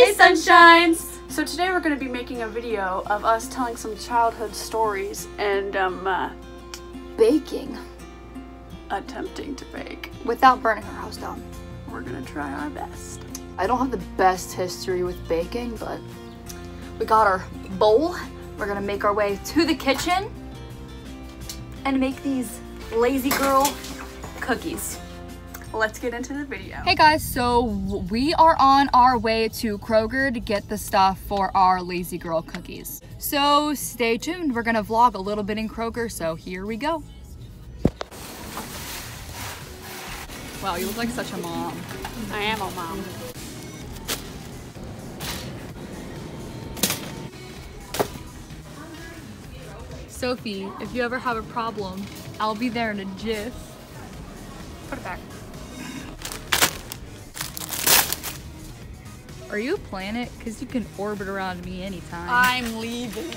Hey Sunshines! So today we're going to be making a video of us telling some childhood stories and baking. Attempting to bake. Without burning our house down. We're going to try our best. I don't have the best history with baking, but we got our bowl. We're going to make our way to the kitchen and make these lazy girl cookies. Let's get into the video. Hey guys, so we are on our way to Kroger to get the stuff for our lazy girl cookies. So stay tuned. We're gonna vlog a little bit in Kroger, so here we go. Wow, you look like such a mom. I am a mom. Sophie, if you ever have a problem, I'll be there in a jiff. Put it back. Are you a planet? Because you can orbit around me anytime. I'm leaving.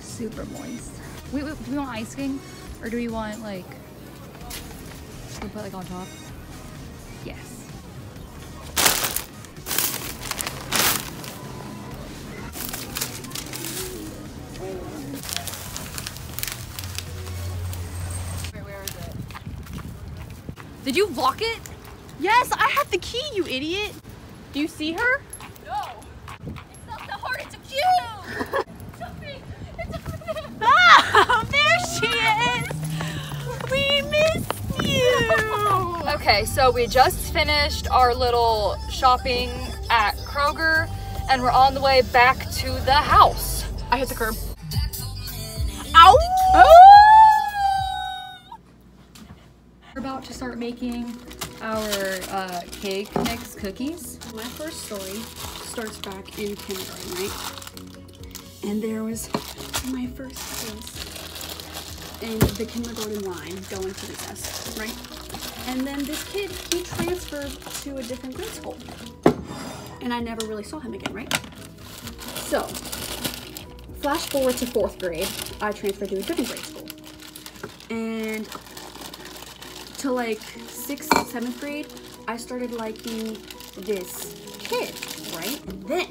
Super moist. Wait, do we want icing? Or do we want like, should we put like on top? Yes. Did you lock it? Yes, I have the key, you idiot. Do you see her? No. It's not that hard, it's a cube. Sophie, it's a Ah, there she is. We missed you. Okay, so we just finished our little shopping at Kroger and we're on the way back to the house. I hit the curb. Ow! Oh! We're about to start making our cake mix cookies. My first story starts back in kindergarten, right? And there was my first kiss in the kindergarten line going to recess, right? And then this kid, he transferred to a different grade school. And I never really saw him again, right? So, flash forward to 4th grade, I transferred to a different grade school. And to like 6th, 7th grade, I started liking this kid, right? And then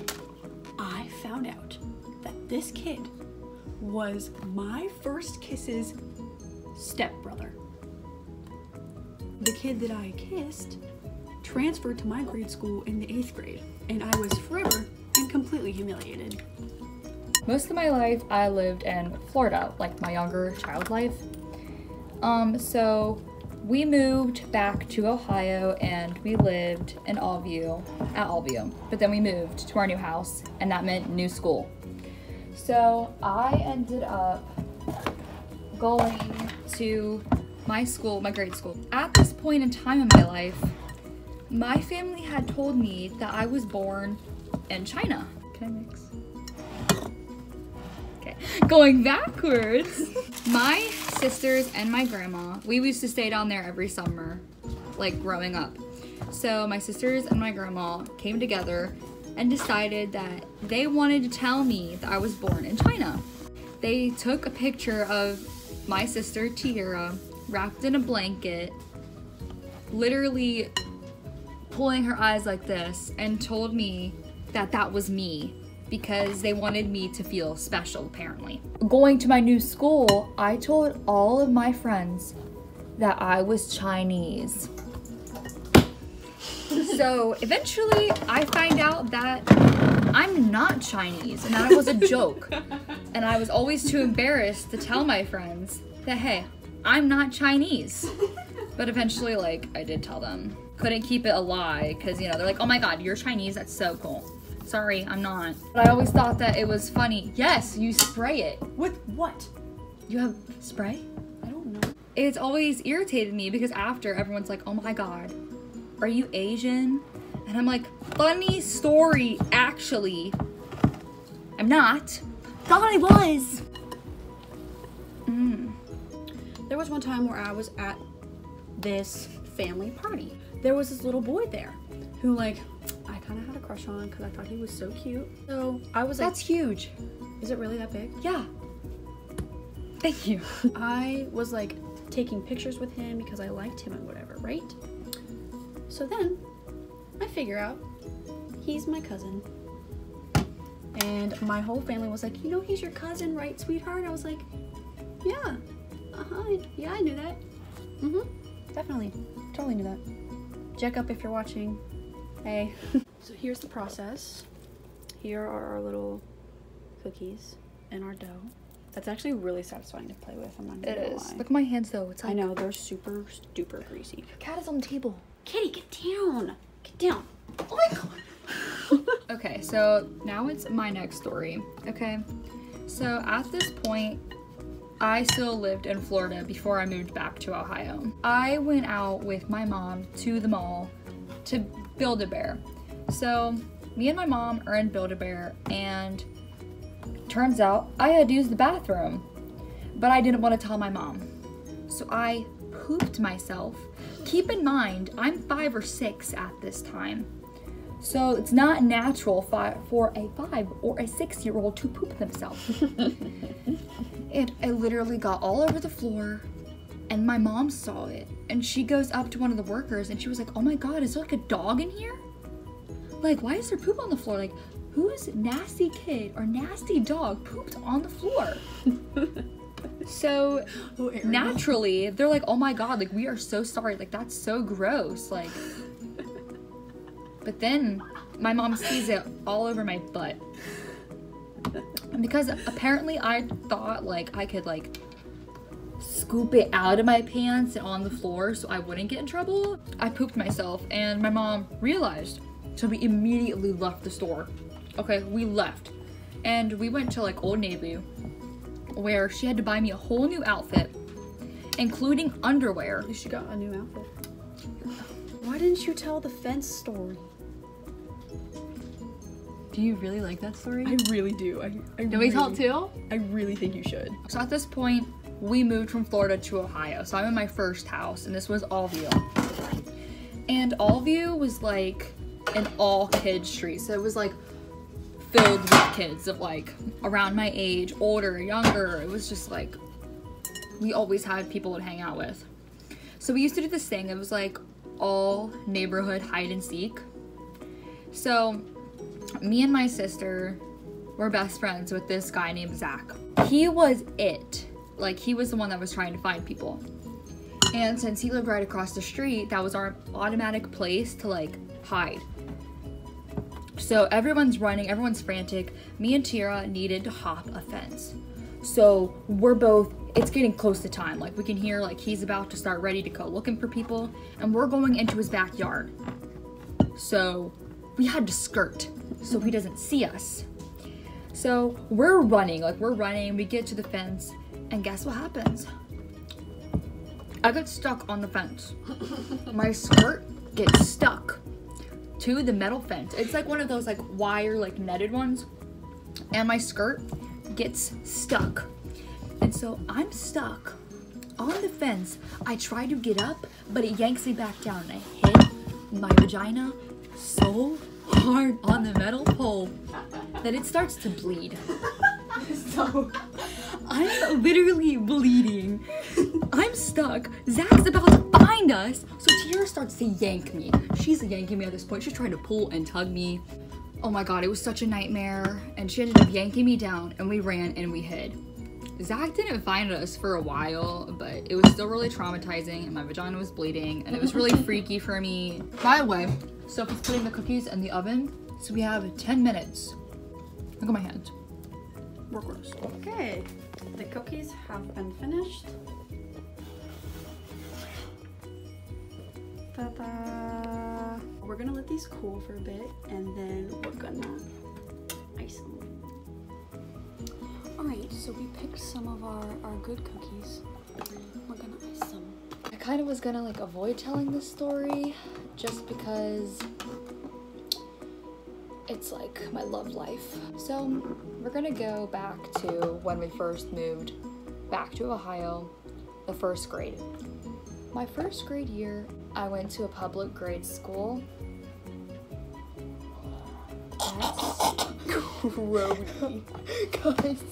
I found out that this kid was my first kiss's stepbrother. The kid that I kissed transferred to my grade school in the 8th grade, and I was forever and completely humiliated. Most of my life I lived in Florida, like my younger child life. So we moved back to Ohio and we lived in Allview, at Allview, but then we moved to our new house and that meant new school. So I ended up going to my school, my grade school. At this point in time in my life, my family had told me that I was born in China. Can I mix? Okay, going backwards. My sisters and my grandma, we used to stay down there every summer, like growing up. So my sisters and my grandma came together and decided that they wanted to tell me that I was born in China. They took a picture of my sister Tiara wrapped in a blanket, literally pulling her eyes like this, and told me that that was me because they wanted me to feel special, apparently. Going to my new school, I told all of my friends that I was Chinese. So eventually I find out that I'm not Chinese and that it was a joke. And I was always too embarrassed to tell my friends that, hey, I'm not Chinese. But eventually, like, I did tell them. Couldn't keep it a lie because, you know, they're like, oh my God, you're Chinese, that's so cool. Sorry, I'm not. But I always thought that it was funny. Yes, you spray it. With what? You have spray? I don't know. It's always irritated me because after everyone's like, oh my God, are you Asian? And I'm like, funny story, actually. I'm not. Thought I was. There was one time where I was at this family party. There was this little boy there who, like, I kind of had a crush on because I thought he was so cute. So I was like, That's huge. is it really that big? Yeah. Thank you. I was like taking pictures with him because I liked him and whatever, right? So then I figure out he's my cousin. And my whole family was like, you know, he's your cousin, right, sweetheart? I was like, yeah, yeah, I knew that. Definitely, totally knew that. Check up if you're watching. Hey. So here's the process. Here are our little cookies and our dough. That's actually really satisfying to play with. I'm not gonna lie. Look at my hands though. It's like, I know, they're super duper greasy. Cat is on the table. Kitty, get down. Get down. Oh my god. Okay, so now it's my next story. Okay, so at this point, I still lived in Florida before I moved back to Ohio. I went out with my mom to the mall to Build-A-Bear. So me and my mom are in Build-A-Bear, and turns out I had to use the bathroom, but I didn't want to tell my mom. So I pooped myself. Keep in mind, I'm 5 or 6 at this time. So it's not natural for a 5 or a 6-year-old to poop themselves. And I literally got all over the floor, and my mom saw it, and she goes up to one of the workers and she was like, oh my god, is there like a dog in here? Like, why is there poop on the floor? Like, whose nasty kid or nasty dog pooped on the floor? So naturally, they're like, oh my god, like, we are so sorry. Like, that's so gross. Like, but then my mom sees it all over my butt. And because apparently I thought like I could like scoop it out of my pants and on the floor so I wouldn't get in trouble, I pooped myself and my mom realized. So we immediately left the store. Okay, we left. And we went to like Old Navy, where she had to buy me a whole new outfit, including underwear. She got a new outfit. Why didn't you tell the fence story? Do you really like that story? I really do. Do we tell it too? I really think you should. So at this point, we moved from Florida to Ohio. So I'm in my first house, and this was Allview. And Allview was like an all-kids street. So it was like filled with kids of like around my age, older, younger. It was just like, we always had people to hang out with. So we used to do this thing. It was like all neighborhood hide and seek. So me and my sister were best friends with this guy named Zach. He was it. Like, he was the one that was trying to find people. And since he lived right across the street, that was our automatic place to like hide. So everyone's running, everyone's frantic. Me and Tira needed to hop a fence. So we're both, it's getting close to time. Like, we can hear like he's about to start ready to go looking for people, and we're going into his backyard. So we had to skirt so he doesn't see us. So we're running, we get to the fence, and guess what happens? I got stuck on the fence. My skirt gets stuck to the metal fence. It's like one of those like wire, like netted ones. And my skirt gets stuck. And so I'm stuck on the fence. I try to get up, but it yanks me back down, and I hit my vagina so hard on the metal pole that it starts to bleed. So I'm literally bleeding. I'm stuck. Zach's about to find us. So Tira starts to yank me. She's yanking me at this point. She's trying to pull and tug me. Oh my god, it was such a nightmare. And she ended up yanking me down, and we ran and we hid. Zach didn't find us for a while, but it was still really traumatizing, and my vagina was bleeding, and it was really freaky for me. By the way, Sophie's putting the cookies in the oven, so we have 10 minutes. Look at my hands. We're gross. Okay, the cookies have been finished. Ta-da! We're gonna let these cool for a bit, and then we're gonna ice them. Alright, so we picked some of our good cookies. We're gonna ice them. I kind of was gonna like avoid telling this story just because it's like my love life. So we're gonna go back to when we first moved back to Ohio, the first grade. My first grade year, I went to a public grade school. That's grody, guys.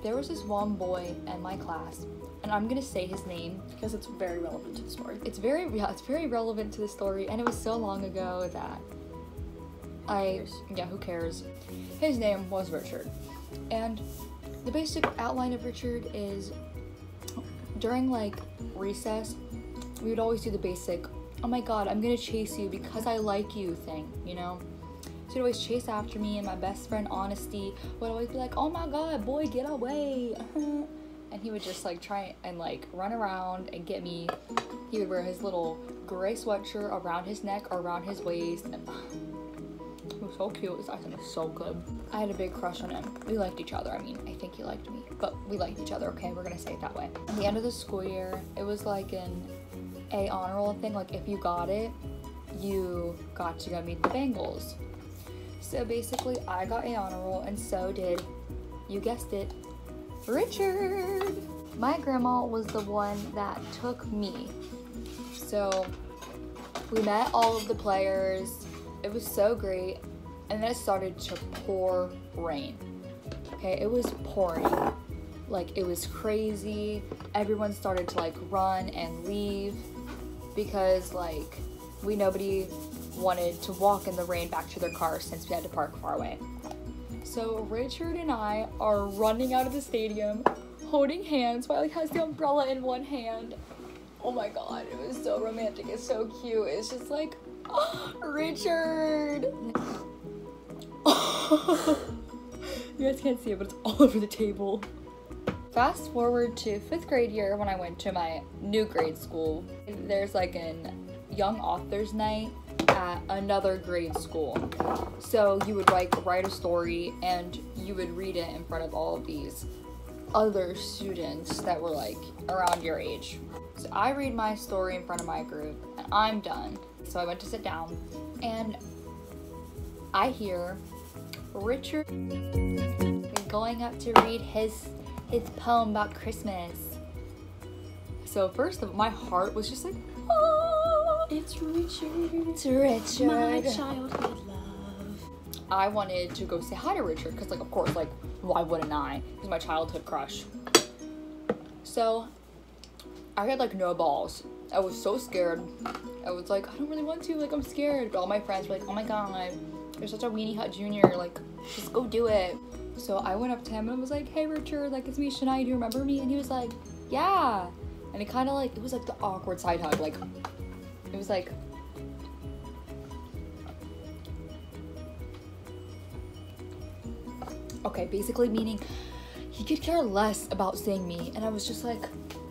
there was this one boy in my class, and I'm gonna say his name because it's very relevant to the story. It's very relevant to the story, and it was so long ago that who cares? His name was Richard, and the basic outline of Richard is during like recess, we would always do the basic, oh my god, I'm gonna chase you because I like you thing, you know? So he'd always chase after me, and my best friend Honesty would always be like, oh my god, boy, get away. And he would just like try and like run around and get me. He would wear his little gray sweatshirt around his neck or around his waist, and it was so cute. His acting was so good. I had a big crush on him. We liked each other. I mean, I think he liked me, but we liked each other, okay? We're gonna say it that way. At the end of the school year, it was like an A honor roll thing. Like if you got it, you got to go meet the Bengals. So basically, I got A honor roll, and so did, you guessed it, Richard. My grandma was the one that took me. So we met all of the players. It was so great, and then it started to pour rain. Okay, it was pouring. Like, it was crazy. Everyone started to like run and leave because like nobody wanted to walk in the rain back to their cars since we had to park far away. So Richard and I are running out of the stadium, holding hands while he has the umbrella in one hand. Oh my god, it was so romantic. It's so cute. It's just like, oh, Richard. You guys can't see it, but it's all over the table. Fast forward to 5th grade year when I went to my new grade school. There's like an young authors night at another grade school. So you would like write a story and you would read it in front of all of these other students that were like around your age. So I read my story in front of my group and I'm done. So I went to sit down and I hear Richard going up to read his poem about Christmas. So first of all, my heart was just like, oh, It's Richard. it's Richard. My childhood love. I wanted to go say hi to Richard because, like, of course, like, why wouldn't I? He's my childhood crush. So I had like no balls. I was so scared. I was like, I don't really want to. Like, I'm scared. But all my friends were like, oh my god, you're such a weenie hut junior. Like, just go do it. So I went up to him and was like, hey Richard, like, it's me, Shania, do you remember me? And he was like, yeah. And it kind of like, it was like the awkward side hug. Like, it was like, okay, basically meaning he could care less about seeing me. And I was just like,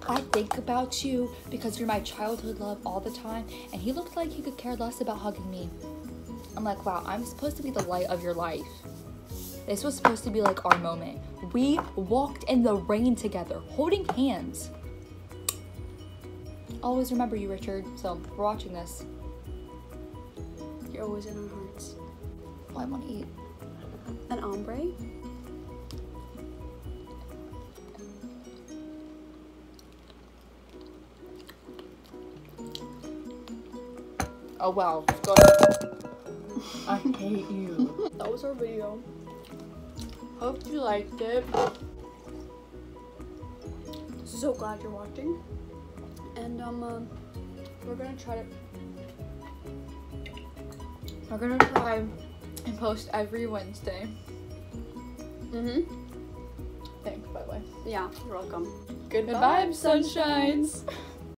I think about you because you're my childhood love all the time. And he looked like he could care less about hugging me. I'm like, wow, I'm supposed to be the light of your life. This was supposed to be like our moment. We walked in the rain together, holding hands. Always remember you, Richard. So we're watching this. You're always in our hearts. Well, I want to eat. An ombre? Oh wow, go ahead. I hate you. That was our video. Hope you liked it. So glad you're watching. And we're gonna try and post every Wednesday. Mm-hmm. Thanks, by the way. Yeah, you're welcome. Goodbye, sunshines.